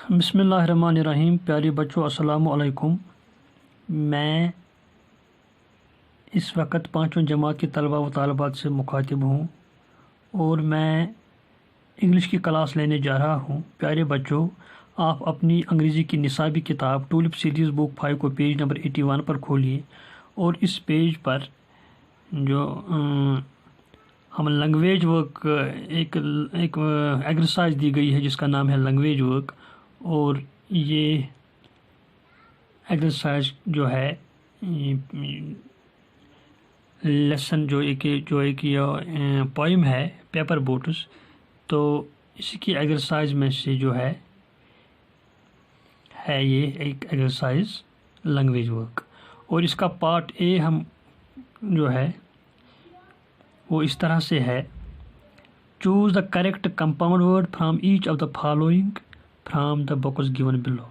बिस्मिल्लाहिर्रहमानिर्रहीम। प्यारे बच्चों, अस्सलाम वालेकुम। मैं इस वक्त पाँचवीं जमात की तलबा व तालिबात से मुखातिब हूँ और मैं इंग्लिश की क्लास लेने जा रहा हूँ। प्यारे बच्चों, आप अपनी अंग्रेज़ी की निसाबी किताब टूलिप सीरीज़ बुक 5 को पेज नंबर 81 पर खोलिए और इस पेज पर जो हम लैंग्वेज वर्क एक एक्सरसाइज दी गई है जिसका नाम है लैंग्वेज वर्क, और ये एक्सरसाइज जो है लेसन जो एक पोइम है पेपर बोट्स, तो इसकी एक्सरसाइज में से जो है ये एक एक्सरसाइज लैंग्वेज वर्क। और इसका पार्ट ए हम जो है वो इस तरह से है। Choose the correct compound word from each of the following from the box given below.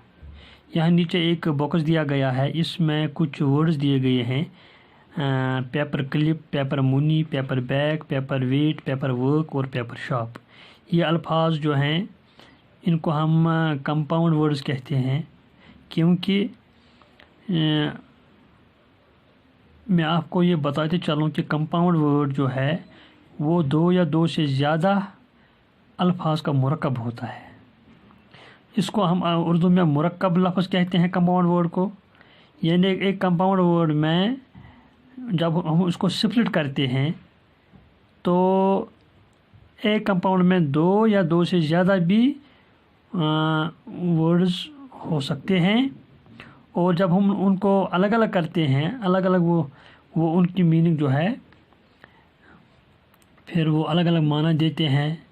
यहाँ नीचे एक बॉक्स दिया गया है, इसमें कुछ वर्ड्स दिए गए हैं, paper clip, paper money, paper bag, paper weight, paper work और पेपर शॉप। ये अल्फाज जो हैं इनको हम कंपाउंड वर्ड्स कहते हैं, क्योंकि मैं आपको ये बताते चलूँ कि कंपाउंड वर्ड जो है वो दो या दो से ज़्यादा अल्फाज का मुरक्कब होता है। इसको हम उर्दू में मुरक्कब लफ्ज़ कहते हैं कंपाउंड वर्ड को। यानी एक कंपाउंड वर्ड में जब हम उसको स्प्लिट करते हैं तो एक कंपाउंड में दो या दो से ज़्यादा भी वर्ड्स हो सकते हैं, और जब हम उनको अलग अलग करते हैं, अलग अलग वो उनकी मीनिंग जो है फिर वो अलग अलग माना देते हैं।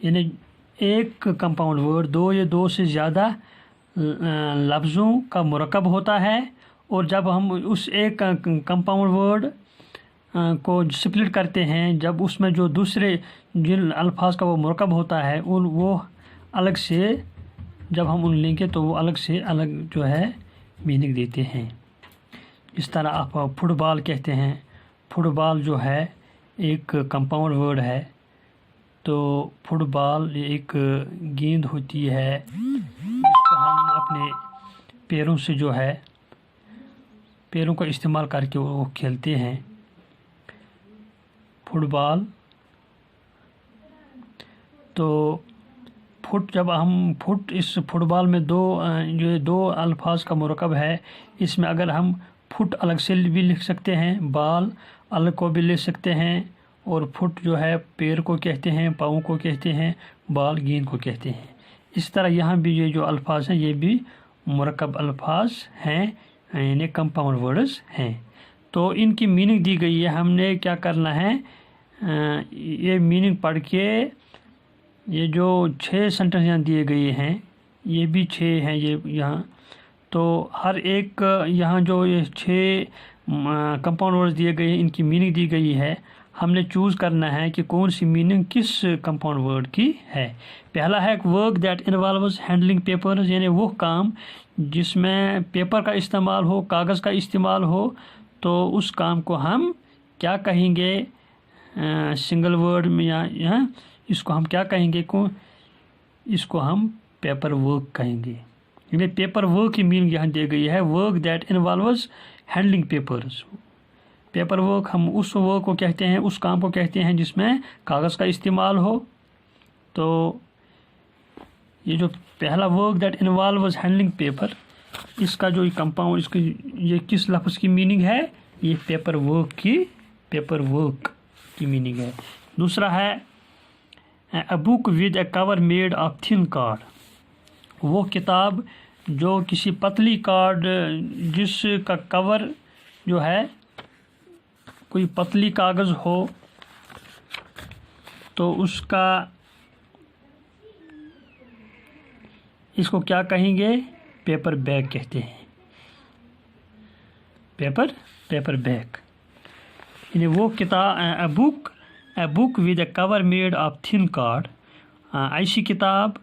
यानी एक कंपाउंड वर्ड दो या दो से ज़्यादा लफ्ज़ों का मुरक्कब होता है, और जब हम उस एक कंपाउंड वर्ड को स्प्लिट करते हैं, जब उसमें जो दूसरे जिन अल्फाज का वो मुरक्कब होता है वो अलग से जब हम उन लेंगे तो वो अलग से अलग जो है मीनिंग देते हैं। इस तरह आप फुटबॉल कहते हैं, फुटबॉल जो है एक कंपाउंड वर्ड है। तो फुटबॉल एक गेंद होती है जिसको हम अपने पैरों से जो है पैरों का इस्तेमाल करके वो खेलते हैं फुटबॉल। तो जब हम इस फुटबॉल में दो अल्फाज का मुरक्कब है, इसमें अगर हम फुट अलग से भी लिख सकते हैं, बाल अलग को भी ले सकते हैं, और फुट जो है पैर को कहते हैं, पाँव को कहते हैं, बाल गेंद को कहते हैं। इस तरह यहाँ भी ये जो अल्फाज हैं ये भी मुरक्कब अल्फाज हैं, यानी कंपाउंड वर्ड्स हैं। तो इनकी मीनिंग दी गई है, हमने क्या करना है, ये मीनिंग पढ़ के ये जो 6 सेंटेंस यहाँ दिए गए हैं ये भी 6 हैं ये यहाँ, तो हर एक यहाँ जो ये 6 कंपाउंड वर्ड्स दिए गए हैं इनकी मीनिंग दी गई है। हमने चूज़ करना है कि कौन सी मीनिंग किस कंपाउंड वर्ड की है। पहला है work that involves handling papers, यानी वो काम जिसमें पेपर का इस्तेमाल हो, कागज़ का इस्तेमाल हो, तो उस काम को हम क्या कहेंगे सिंगल वर्ड में, या इसको हम क्या कहेंगे इसको हम पेपर वर्क कहेंगे। यानी पेपर वर्क की मीनिंग यहाँ दी गई है, work that involves handling papers. Paper work हम उस वर्क को कहते हैं, उस काम को कहते हैं जिसमें कागज़ का इस्तेमाल हो। तो ये जो पहला work that involves handling paper, इसका जो कंपाउंड इसकी ये किस लफ्ज़ की मीनिंग है, ये पेपर वर्क की मीनिंग है। दूसरा है a book with a cover made of thin card, वो किताब जो किसी पतली कार्ड जिसका कवर जो है कोई पतली कागज़ हो, तो उसका इसको क्या कहेंगे, पेपर बैग कहते हैं, पेपर बैग। यानी वो किताब a book with a cover made of thin card, ऐसी किताब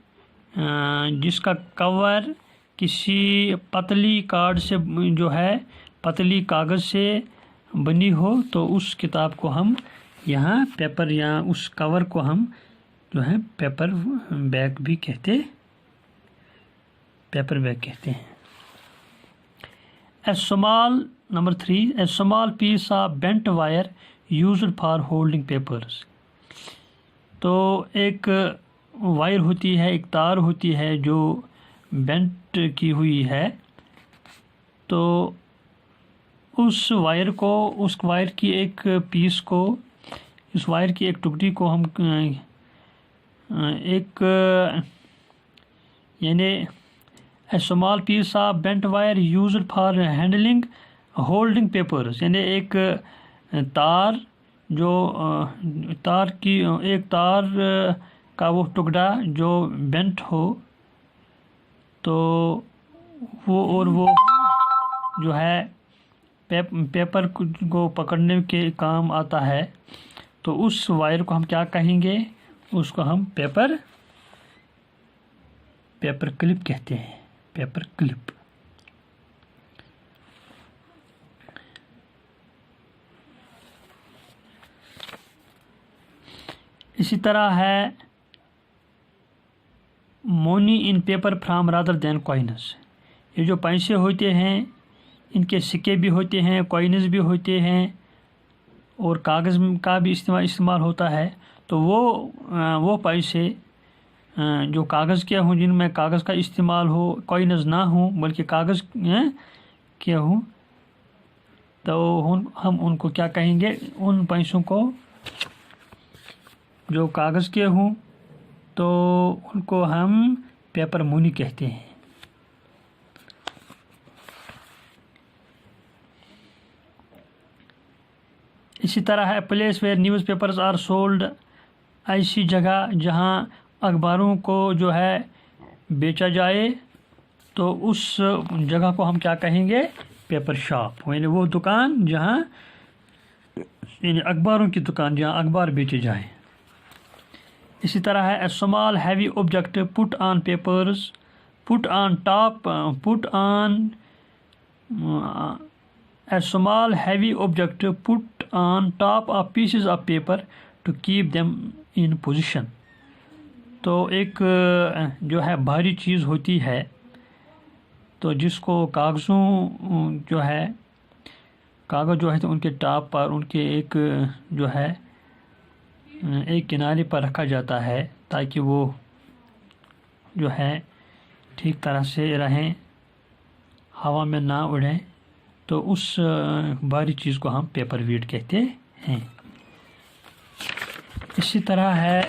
जिसका कवर किसी पतली कार्ड से जो है पतली कागज़ से बनी हो, तो उस किताब को हम यहाँ पेपर या उस कवर को हम جو ہے پیپر بیگ بھی کہتے ہیں. A small, number 3, a small piece of bent wire used for holding papers. تو ایک وائر ہوتی ہے، ایک تار ہوتی ہے جو بینٹ کی ہوئی ہے، تو اس وائر کی ایک پیس کو، اس وائر کی ایک ٹکڑی کو ہم یعنی a small piece of bent wire used for holding papers، یعنی ایک تار جو ایک تار کا وہ ٹکڑا جو بینٹ ہو، تو وہ جو ہے پیپر کو پکڑنے کے کام آتا ہے، تو اس وائر کو ہم کیا کہیں گے؟ اس کو ہم پیپر کلپ کہتے ہیں، پیپر کلپ. اسی طرح ہے money in paper from rather than coins. یہ جو پیسے ہوتے ہیں ان کے سکے بھی ہوتے ہیں، کوئنز بھی ہوتے ہیں، اور کاغذ کا بھی استعمال ہوتا ہے. تو وہ پیسے جو کاغذ کے ہوں، جن میں کاغذ کا استعمال ہو، کوئنز نہ ہوں بلکہ کاغذ کے ہوں، تو ہم ان کو کیا کہیں گے؟ ان پیسوں کو جو کاغذ کے ہوں تو ان کو ہم پیپر مونی کہتے ہیں. اسی طرح ہے place where newspapers are sold, ایسی جگہ جہاں اخباروں کو جو ہے بیچا جائے، تو اس جگہ کو ہم کیا کہیں گے؟ پیپر شاپ، یعنی وہ دکان جہاں، یعنی اخباروں کی دکان جہاں اخبار بیچے جائیں. اسی طرح ہے a small heavy object put on papers put on a small heavy object put on top of pieces of paper to keep them in position. تو ایک جو ہے بھاری چیز ہوتی ہے، تو جس کو کاغذ جو ہے تو ان کے ٹاپ پر ان کے ایک جو ہے ایک کنارے پر رکھا جاتا ہے تاکہ وہ جو ہے ٹھیک طرح سے رہیں، ہوا میں نہ اڑیں. تو اس بھاری چیز کو ہم پیپر ویٹ کہتے ہیں. اسی طرح ہے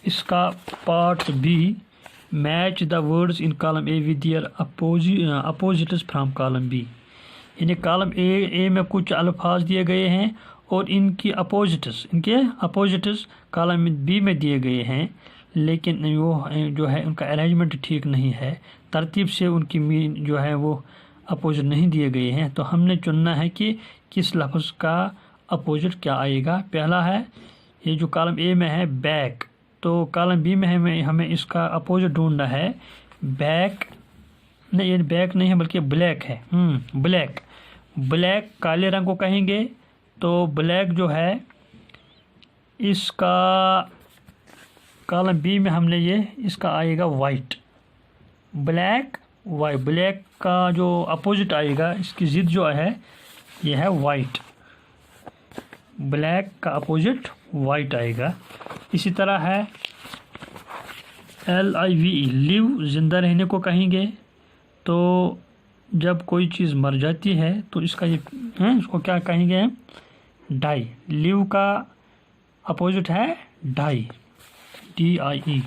اس کا part B, match the words in column A with their opposites from column B. یعنی کالم اے میں کچھ الفاظ دیے گئے ہیں اور ان کے اپوزٹس کالم بی میں دیے گئے ہیں، لیکن وہ جو ہے ان کا ارینجمنٹ ٹھیک نہیں ہے، ترتیب سے ان کی جو ہے وہ اپوزٹ نہیں دیے گئے ہیں. تو ہم نے چننا ہے کہ کس لفظ کا اپوزٹ کیا آئے گا. پہلا ہے یہ جو کالم اے میں ہے بیک، تو کالم بی میں ہمیں اس کا اپوزٹ ڈھونڈنا ہے. بیک نہیں، یہ بیک نہیں ہے بلکہ بلیک ہے. بلیک کالے رنگ کو کہیں گے، تو بلیک جو ہے اس کا کالم بی میں ہم نے اس کا آئے گا وائٹ. بلیک کا جو اپوزٹ آئے گا، اس کی ضد جو ہے یہ ہے وائٹ. بلیک کا اپوزٹ وائٹ آئے گا. اسی طرح ہے LIVE، لیو زندہ رہنے کو کہیں گے. تو جب کوئی چیز مر جاتی ہے تو اس کو کیا کہیں گے؟ ڈائی. لیو کا اپوزٹ ہے ڈائی، DIE،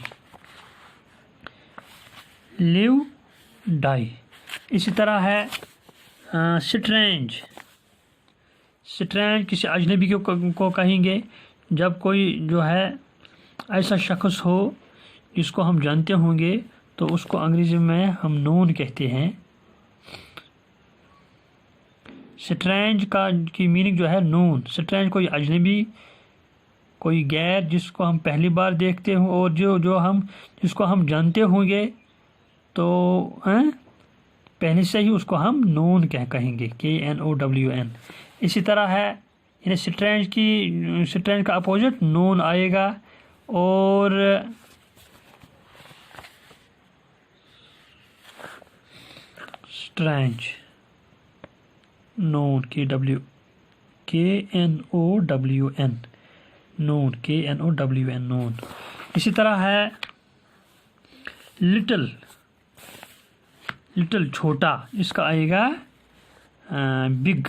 لیو ڈائی. اسی طرح ہے سٹرینج کسی اجنبی کو کہیں گے جب کوئی جو ہے ایسا شخص ہو جس کو ہم جانتے ہوں گے، تو اس کو انگریزی میں ہم نون کہتے ہیں. سٹرینج کی میننگ جو ہے نون. سٹرینج کوئی اجنبی، کوئی غیر جس کو ہم پہلی بار دیکھتے ہوں، اور جس کو ہم جانتے ہوں گے، تو پہلے سے ہی اس کو ہم نون کہیں گے، KNOWN. اسی طرح ہے یعنی سٹرینج کا اپوزٹ نون آئے گا، اور اسٹرینج نون KNOWN نون KNOWN نون. اسی طرح ہے لٹل چھوٹا، اس کا آئے گا بگ.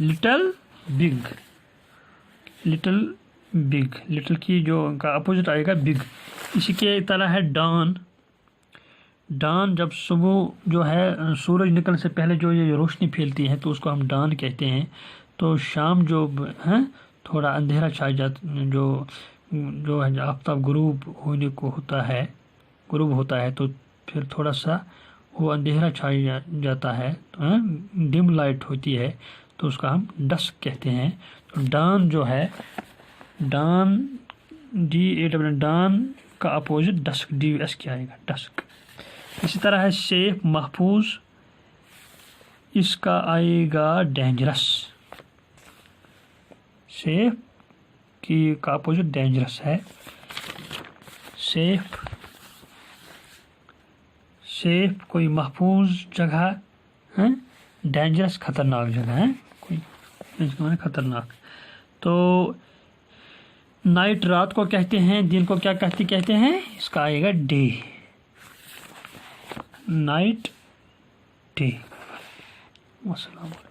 لٹل لٹل کی جو کا اپوزٹ آئے گا بگ. اسی کے طرح ہے ڈان جب صبح جو ہے سورج نکلنے سے پہلے جو یہ روشنی پھیلتی ہے تو اس کو ہم ڈان کہتے ہیں. تو شام جو ہے تھوڑا اندھیرا چھا جاتا، جو ہے آفتاب غروب ہونے کو ہوتا ہے تو پھر تھوڑا سا وہ اندھیرا چھا جاتا ہے، ڈم لائٹ ہوتی ہے تو اس کا ہم ڈسک کہتے ہیں. تو ڈان جو ہے ڈان ڈان کا اپوزٹ ڈسک DUS کیا آئے گا ڈسک. اسی طرح ہے سیف محفوظ، اس کا آئے گا ڈینجرس. سیف کی کا اپوزٹ ڈینجرس ہے. سیف کوئی محفوظ جگہ ہے، ڈینجرس خطرناک جگہ ہے، کوئی خطرناک. تو نائٹ رات کو کہتے ہیں، دن کو کیا کہتے ہیں، اس کا آئے گا ڈے. Night day. والسلام علیکم.